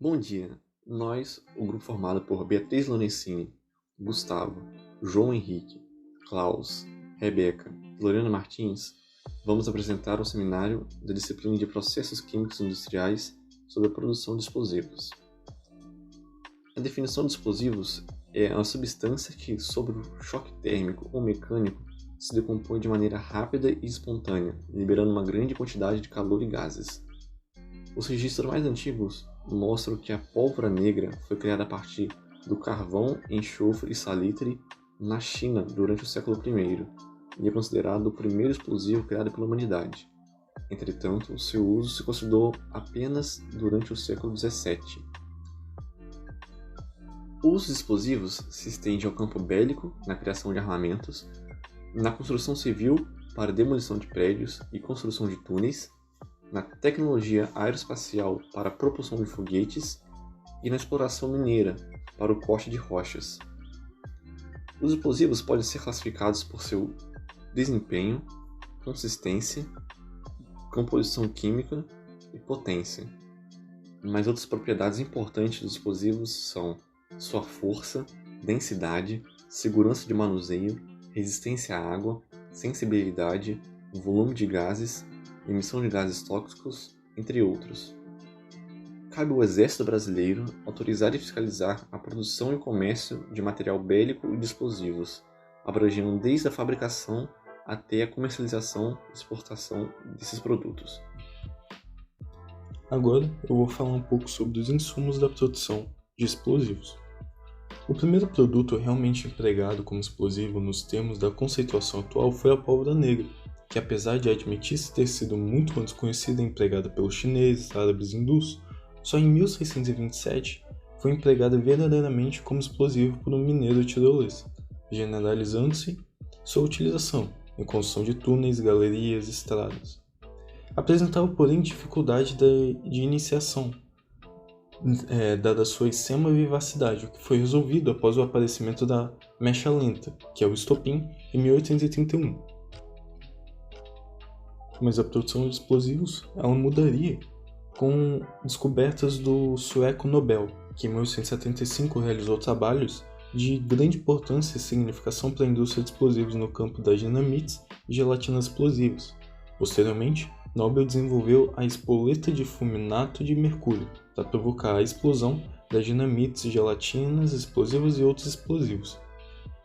Bom dia, nós, o grupo formado por Beatriz Lonesini, Gustavo, João Henrique, Klaus, Rebeca e Lorena Martins, vamos apresentar um seminário da disciplina de Processos Químicos Industriais sobre a produção de explosivos. A definição de explosivos é uma substância que, sob o choque térmico ou mecânico, se decompõe de maneira rápida e espontânea, liberando uma grande quantidade de calor e gases. Os registros mais antigos mostram que a pólvora negra foi criada a partir do carvão, enxofre e salitre na China durante o século I e é considerado o primeiro explosivo criado pela humanidade. Entretanto, seu uso se consolidou apenas durante o século XVII. O uso de explosivos se estende ao campo bélico, na criação de armamentos, na construção civil para demolição de prédios e construção de túneis, na tecnologia aeroespacial para a propulsão de foguetes e na exploração mineira para o corte de rochas. Os explosivos podem ser classificados por seu desempenho, consistência, composição química e potência. Mas outras propriedades importantes dos explosivos são sua força, densidade, segurança de manuseio, resistência à água, sensibilidade, volume de gases, emissão de gases tóxicos, entre outros. Cabe ao Exército Brasileiro autorizar e fiscalizar a produção e comércio de material bélico e de explosivos, abrangendo desde a fabricação até a comercialização e exportação desses produtos. Agora eu vou falar um pouco sobre os insumos da produção de explosivos. O primeiro produto realmente empregado como explosivo nos termos da conceituação atual foi a pólvora negra, que apesar de admitir-se ter sido muito antes conhecida e empregada pelos chineses, árabes e hindus, só em 1627 foi empregada verdadeiramente como explosivo por um mineiro tirolês, generalizando-se sua utilização em construção de túneis, galerias e estradas. Apresentava, porém, dificuldade de iniciação, dada sua extrema vivacidade, o que foi resolvido após o aparecimento da mecha lenta, que é o estopim, em 1831. Mas a produção de explosivos ela mudaria com descobertas do sueco Nobel, que em 1875 realizou trabalhos de grande importância e significação para a indústria de explosivos no campo das dinamites e gelatinas explosivas. Posteriormente, Nobel desenvolveu a espoleta de fulminato de mercúrio para provocar a explosão das dinamites, gelatinas, explosivos e outros explosivos.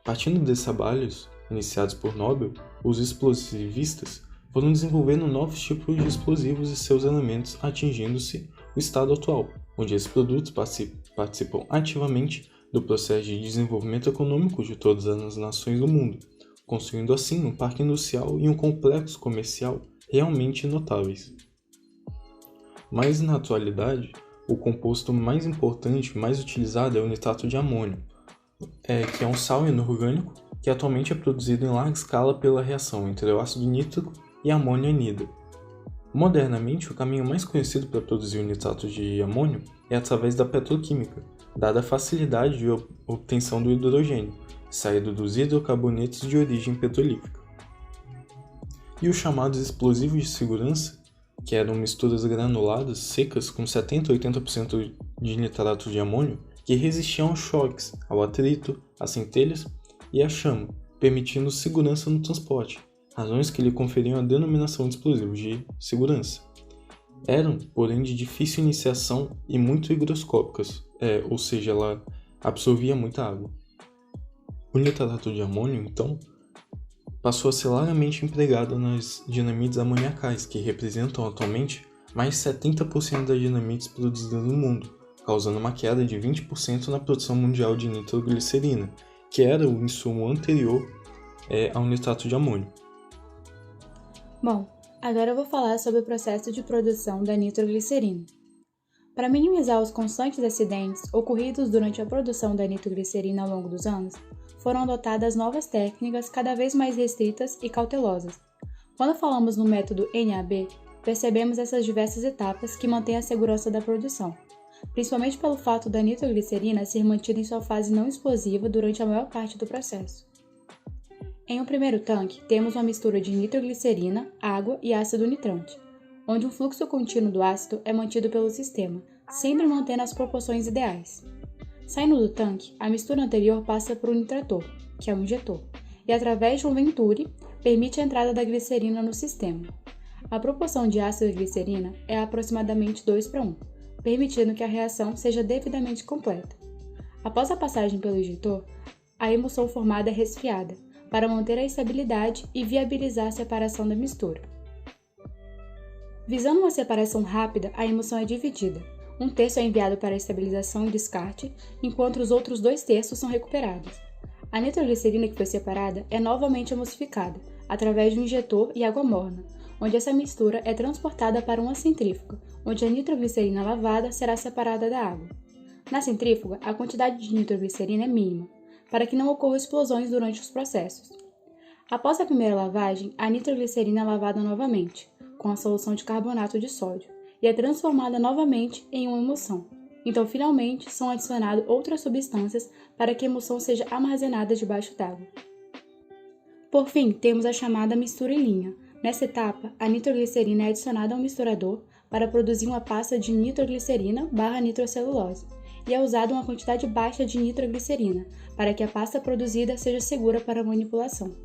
Partindo desses trabalhos, iniciados por Nobel, os explosivistas foram desenvolvendo novos tipos de explosivos e seus elementos, atingindo-se o estado atual, onde esses produtos participam ativamente do processo de desenvolvimento econômico de todas as nações do mundo, construindo assim um parque industrial e um complexo comercial realmente notáveis. Mas na atualidade, o composto mais importante e mais utilizado é o nitrato de amônio, que é um sal inorgânico que atualmente é produzido em larga escala pela reação entre o ácido nítrico e amônio anidro. Modernamente, o caminho mais conhecido para produzir o nitrato de amônio é através da petroquímica, dada a facilidade de obtenção do hidrogênio, saído dos hidrocarbonetos de origem petrolífera. E os chamados explosivos de segurança, que eram misturas granuladas secas com 70 a 80% de nitrato de amônio, que resistiam aos choques, ao atrito, às centelhas e à chama, permitindo segurança no transporte, razões que lhe conferiam a denominação de explosivos de segurança. Eram, porém, de difícil iniciação e muito higroscópicas, ou seja, ela absorvia muita água. O nitrato de amônio, então, passou a ser largamente empregado nas dinamites amoniacais, que representam atualmente mais de 70% das dinamites produzidas no mundo, causando uma queda de 20% na produção mundial de nitroglicerina, que era o insumo anterior ao nitrato de amônio. Bom, agora eu vou falar sobre o processo de produção da nitroglicerina. Para minimizar os constantes acidentes ocorridos durante a produção da nitroglicerina ao longo dos anos, foram adotadas novas técnicas cada vez mais restritas e cautelosas. Quando falamos no método NAB, percebemos essas diversas etapas que mantêm a segurança da produção, principalmente pelo fato da nitroglicerina ser mantida em sua fase não explosiva durante a maior parte do processo. Em um primeiro tanque, temos uma mistura de nitroglicerina, água e ácido nitrante. onde um fluxo contínuo do ácido é mantido pelo sistema, sempre mantendo as proporções ideais. Saindo do tanque, a mistura anterior passa por um nitrator, que é o injetor, e através de um venturi, permite a entrada da glicerina no sistema. A proporção de ácido e glicerina é aproximadamente 2:1, permitindo que a reação seja devidamente completa. Após a passagem pelo injetor, a emulsão formada é resfriada, para manter a estabilidade e viabilizar a separação da mistura. Visando uma separação rápida, a emulsão é dividida. Um terço é enviado para a estabilização e descarte, enquanto os outros 2/3 são recuperados. A nitroglicerina que foi separada é novamente emulsificada, através de um injetor e água morna, onde essa mistura é transportada para uma centrífuga, onde a nitroglicerina lavada será separada da água. Na centrífuga, a quantidade de nitroglicerina é mínima, para que não ocorram explosões durante os processos. Após a primeira lavagem, a nitroglicerina é lavada novamente, com a solução de carbonato de sódio, e é transformada novamente em uma emulsão. Então, finalmente, são adicionadas outras substâncias para que a emulsão seja armazenada debaixo d'água. Por fim, temos a chamada mistura em linha. Nessa etapa, a nitroglicerina é adicionada ao misturador para produzir uma pasta de nitroglicerina/nitrocelulose, e é usada uma quantidade baixa de nitroglicerina, para que a pasta produzida seja segura para a manipulação.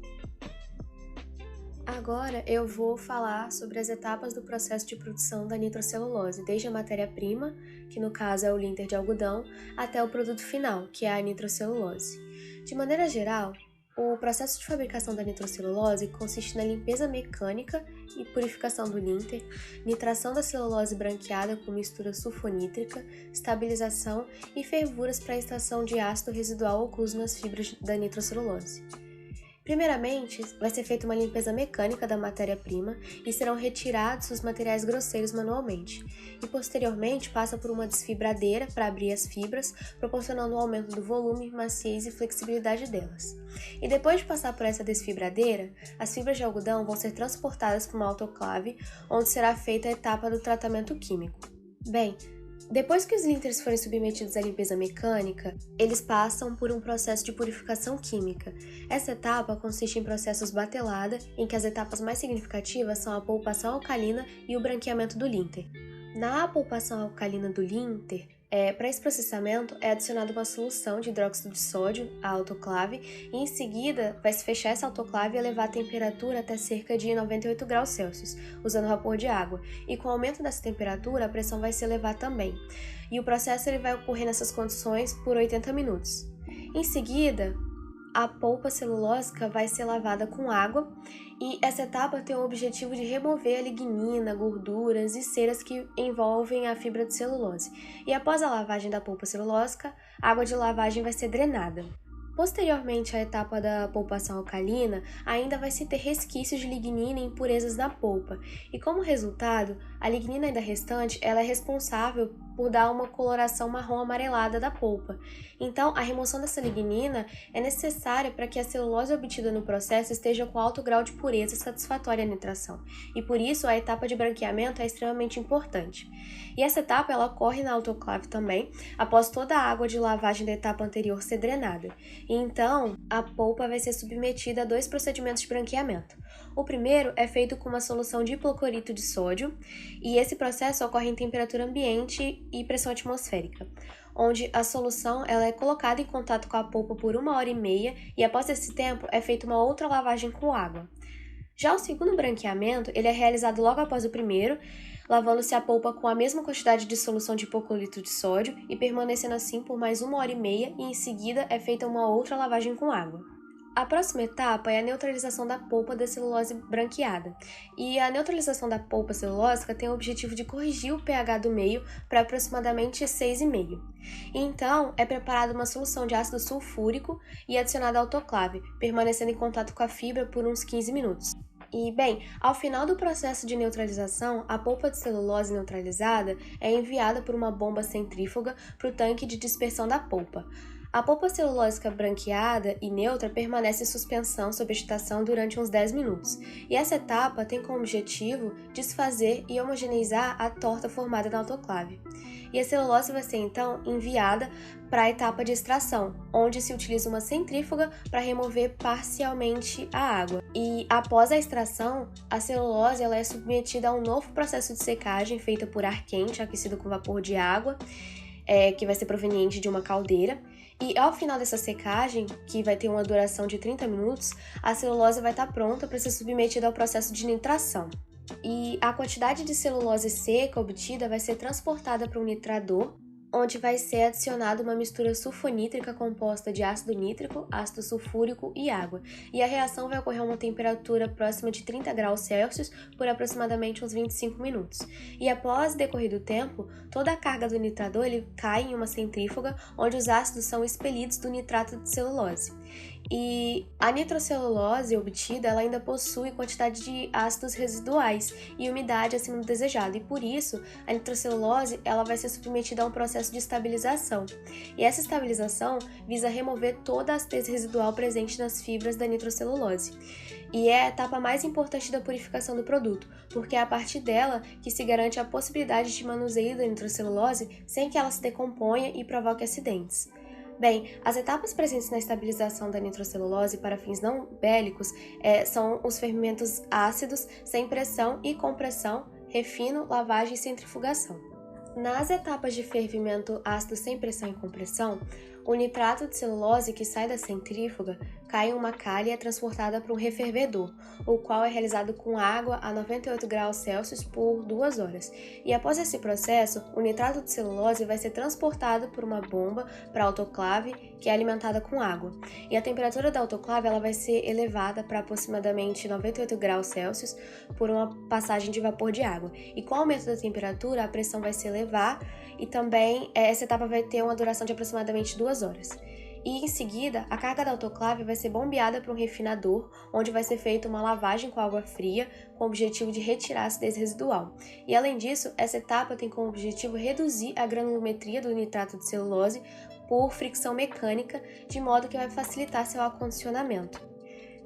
Agora eu vou falar sobre as etapas do processo de produção da nitrocelulose, desde a matéria-prima, que no caso é o linter de algodão, até o produto final, que é a nitrocelulose. De maneira geral, o processo de fabricação da nitrocelulose consiste na limpeza mecânica e purificação do linter, nitração da celulose branqueada com mistura sulfonítrica, estabilização e fervuras para a extração de ácido residual ocluso nas fibras da nitrocelulose. Primeiramente, vai ser feita uma limpeza mecânica da matéria-prima e serão retirados os materiais grosseiros manualmente. E posteriormente passa por uma desfibradeira para abrir as fibras, proporcionando um aumento do volume, maciez e flexibilidade delas. E depois de passar por essa desfibradeira, as fibras de algodão vão ser transportadas para uma autoclave, onde será feita a etapa do tratamento químico. Bem, depois que os linters forem submetidos à limpeza mecânica, eles passam por um processo de purificação química. Essa etapa consiste em processos batelada, em que as etapas mais significativas são a polpação alcalina e o branqueamento do linter. Na polpação alcalina do linter, para esse processamento é adicionada uma solução de hidróxido de sódio à autoclave e em seguida vai se fechar essa autoclave e elevar a temperatura até cerca de 98 graus Celsius, usando vapor de água. E com o aumento dessa temperatura, a pressão vai se elevar também. E o processo ele vai ocorrer nessas condições por 80 minutos. Em seguida, a polpa celulósica vai ser lavada com água e essa etapa tem o objetivo de remover a lignina, gorduras e ceras que envolvem a fibra de celulose. E após a lavagem da polpa celulósica, a água de lavagem vai ser drenada. Posteriormente à etapa da polpação alcalina, ainda vai se ter resquícios de lignina e impurezas na polpa, e como resultado, a lignina ainda restante ela é responsável por dar uma coloração marrom amarelada da polpa. Então, a remoção dessa lignina é necessária para que a celulose obtida no processo esteja com alto grau de pureza satisfatória à nitração, e por isso a etapa de branqueamento é extremamente importante. E essa etapa ela ocorre na autoclave também, após toda a água de lavagem da etapa anterior ser drenada. E então, a polpa vai ser submetida a 2 procedimentos de branqueamento. O primeiro é feito com uma solução de hipoclorito de sódio, e esse processo ocorre em temperatura ambiente e pressão atmosférica, onde a solução ela é colocada em contato com a polpa por 1h30 e após esse tempo é feita uma outra lavagem com água. Já o segundo branqueamento ele é realizado logo após o primeiro, lavando-se a polpa com a mesma quantidade de solução de hipoclorito de sódio e permanecendo assim por mais 1h30 e em seguida é feita uma outra lavagem com água. A próxima etapa é a neutralização da polpa da celulose branqueada, e a neutralização da polpa celulósica tem o objetivo de corrigir o pH do meio para aproximadamente 6,5. Então, é preparada uma solução de ácido sulfúrico e adicionada à autoclave, permanecendo em contato com a fibra por uns 15 minutos. E, bem, ao final do processo de neutralização, a polpa de celulose neutralizada é enviada por uma bomba centrífuga para o tanque de dispersão da polpa. A polpa celulósica branqueada e neutra permanece em suspensão sob agitação durante uns 10 minutos, e essa etapa tem como objetivo desfazer e homogeneizar a torta formada na autoclave. E a celulose vai ser então enviada para a etapa de extração, onde se utiliza uma centrífuga para remover parcialmente a água. E após a extração, a celulose ela é submetida a um novo processo de secagem feita por ar quente, aquecido com vapor de água, que vai ser proveniente de uma caldeira. E ao final dessa secagem, que vai ter uma duração de 30 minutos, a celulose vai estar pronta para ser submetida ao processo de nitração. E a quantidade de celulose seca obtida vai ser transportada para um nitrador, onde vai ser adicionada uma mistura sulfonítrica composta de ácido nítrico, ácido sulfúrico e água. E a reação vai ocorrer a uma temperatura próxima de 30 graus Celsius por aproximadamente uns 25 minutos. E após decorrido o tempo, toda a carga do nitrador ele cai em uma centrífuga, onde os ácidos são expelidos do nitrato de celulose. E a nitrocelulose obtida ela ainda possui quantidade de ácidos residuais e umidade acima do desejado, e por isso a nitrocelulose ela vai ser submetida a um processo de estabilização. E essa estabilização visa remover toda a acidez residual presente nas fibras da nitrocelulose. E é a etapa mais importante da purificação do produto, porque é a partir dela que se garante a possibilidade de manuseio da nitrocelulose sem que ela se decomponha e provoque acidentes. Bem, as etapas presentes na estabilização da nitrocelulose para fins não bélicos são os fermentos ácidos, sem pressão e compressão, refino, lavagem e centrifugação. Nas etapas de fervimento ácido sem pressão e compressão, o nitrato de celulose que sai da centrífuga cai em uma calha e é transportada para um refervedor, o qual é realizado com água a 98 graus Celsius por 2 horas. E após esse processo, o nitrato de celulose vai ser transportado por uma bomba para a autoclave, que é alimentada com água. E a temperatura da autoclave ela vai ser elevada para aproximadamente 98 graus Celsius por uma passagem de vapor de água. E com o aumento da temperatura, a pressão vai se elevar e também essa etapa vai ter uma duração de aproximadamente 2 horas. E em seguida, a carga da autoclave vai ser bombeada para um refinador, onde vai ser feita uma lavagem com água fria, com o objetivo de retirar a acidez residual. E além disso, essa etapa tem como objetivo reduzir a granulometria do nitrato de celulose por fricção mecânica, de modo que vai facilitar seu acondicionamento.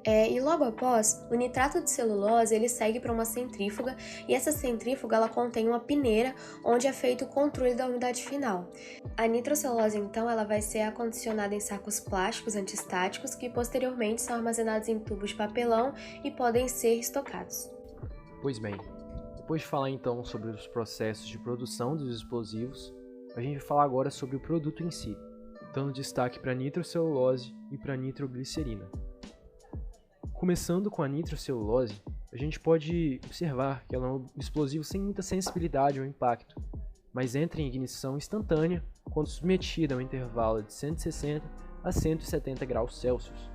E logo após, o nitrato de celulose ele segue para uma centrífuga, e essa centrífuga ela contém uma peneira onde é feito o controle da umidade final. A nitrocelulose então ela vai ser acondicionada em sacos plásticos antistáticos que posteriormente são armazenados em tubos de papelão e podem ser estocados. Pois bem, depois de falar então sobre os processos de produção dos explosivos, a gente vai falar agora sobre o produto em si, dando destaque para a nitrocelulose e para a nitroglicerina. Começando com a nitrocelulose, a gente pode observar que ela é um explosivo sem muita sensibilidade ao impacto, mas entra em ignição instantânea quando submetida a um intervalo de 160 a 170 graus Celsius.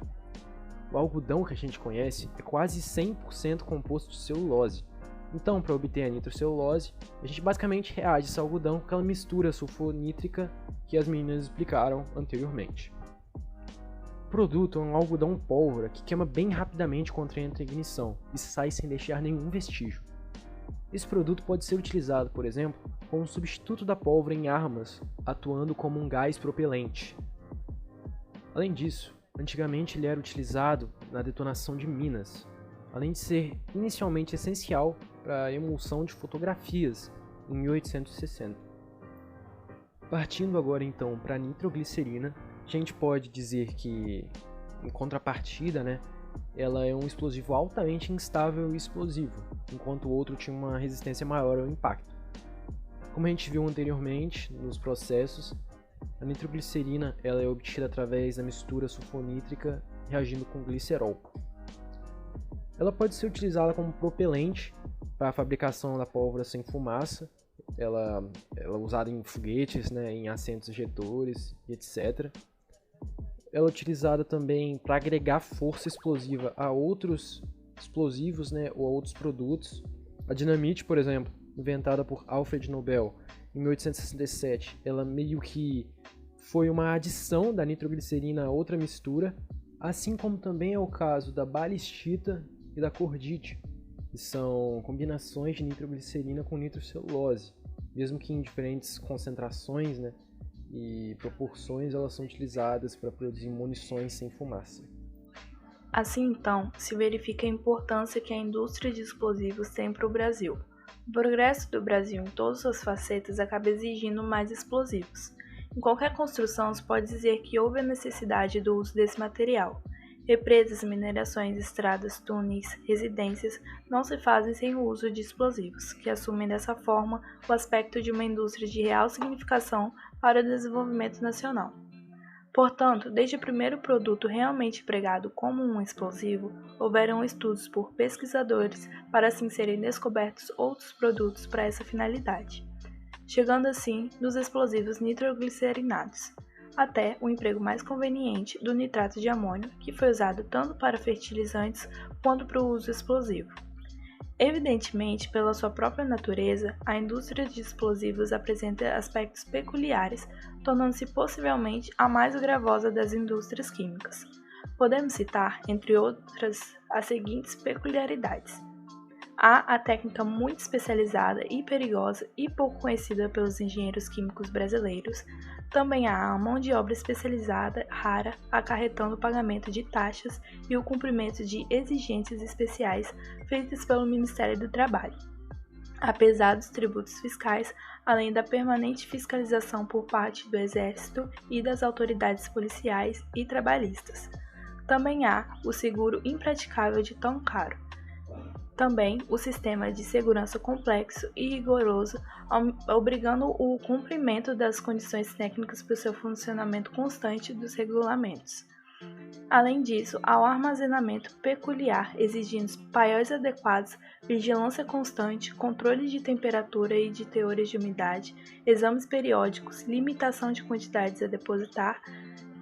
O algodão que a gente conhece é quase 100% composto de celulose, então para obter a nitrocelulose, a gente basicamente reage a esse algodão com aquela mistura sulfonítrica que as meninas explicaram anteriormente. O produto é um algodão pólvora que queima bem rapidamente quando entra em ignição e sai sem deixar nenhum vestígio. Esse produto pode ser utilizado, por exemplo, como um substituto da pólvora em armas, atuando como um gás propelente. Além disso, antigamente ele era utilizado na detonação de minas, além de ser inicialmente essencial para a emulsão de fotografias em 1860. Partindo agora então para a nitroglicerina, a gente pode dizer que, em contrapartida, ela é um explosivo altamente instável e explosivo, enquanto o outro tinha uma resistência maior ao impacto. Como a gente viu anteriormente nos processos, a nitroglicerina ela é obtida através da mistura sulfonítrica reagindo com glicerol. Ela pode ser utilizada como propelente para a fabricação da pólvora sem fumaça. Ela é usada em foguetes, em assentos ejetores e etc. Ela é utilizada também para agregar força explosiva a outros explosivos, ou a outros produtos. A dinamite, por exemplo, inventada por Alfred Nobel em 1867, ela meio que foi uma adição da nitroglicerina a outra mistura, assim como também é o caso da balistita e da cordite, que são combinações de nitroglicerina com nitrocelulose, mesmo que em diferentes concentrações, e proporções elas são utilizadas para produzir munições sem fumaça. Assim, então, se verifica a importância que a indústria de explosivos tem para o Brasil. O progresso do Brasil em todas suas facetas acaba exigindo mais explosivos. Em qualquer construção, se pode dizer que houve a necessidade do uso desse material. Represas, minerações, estradas, túneis, residências não se fazem sem o uso de explosivos, que assumem dessa forma o aspecto de uma indústria de real significação para o desenvolvimento nacional. Portanto, desde o primeiro produto realmente empregado como um explosivo, houveram estudos por pesquisadores para assim serem descobertos outros produtos para essa finalidade, chegando assim nos explosivos nitroglicerinados, até o emprego mais conveniente do nitrato de amônio, que foi usado tanto para fertilizantes quanto para o uso explosivo. Evidentemente, pela sua própria natureza, a indústria de explosivos apresenta aspectos peculiares, tornando-se possivelmente a mais gravosa das indústrias químicas. Podemos citar, entre outras, as seguintes peculiaridades. Há a técnica muito especializada e perigosa e pouco conhecida pelos engenheiros químicos brasileiros. Também há a mão de obra especializada, rara, acarretando o pagamento de taxas e o cumprimento de exigências especiais feitas pelo Ministério do Trabalho. Há pesados tributos fiscais, além da permanente fiscalização por parte do Exército e das autoridades policiais e trabalhistas. Também há o seguro impraticável de tão caro. Também o sistema de segurança complexo e rigoroso, obrigando o cumprimento das condições técnicas para o seu funcionamento constante dos regulamentos. Além disso, há o armazenamento peculiar, exigindo paióis adequados, vigilância constante, controle de temperatura e de teores de umidade, exames periódicos, limitação de quantidades a depositar.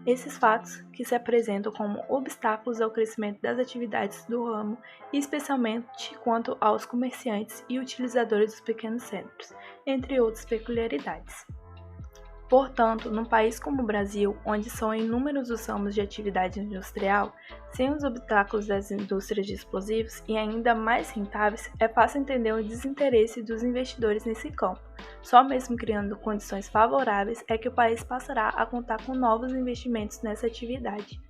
Esses fatos que se apresentam como obstáculos ao crescimento das atividades do ramo, especialmente quanto aos comerciantes e utilizadores dos pequenos centros, entre outras peculiaridades. Portanto, num país como o Brasil, onde são inúmeros os ramos de atividade industrial, sem os obstáculos das indústrias de explosivos e ainda mais rentáveis, é fácil entender o desinteresse dos investidores nesse campo. Só mesmo criando condições favoráveis é que o país passará a contar com novos investimentos nessa atividade.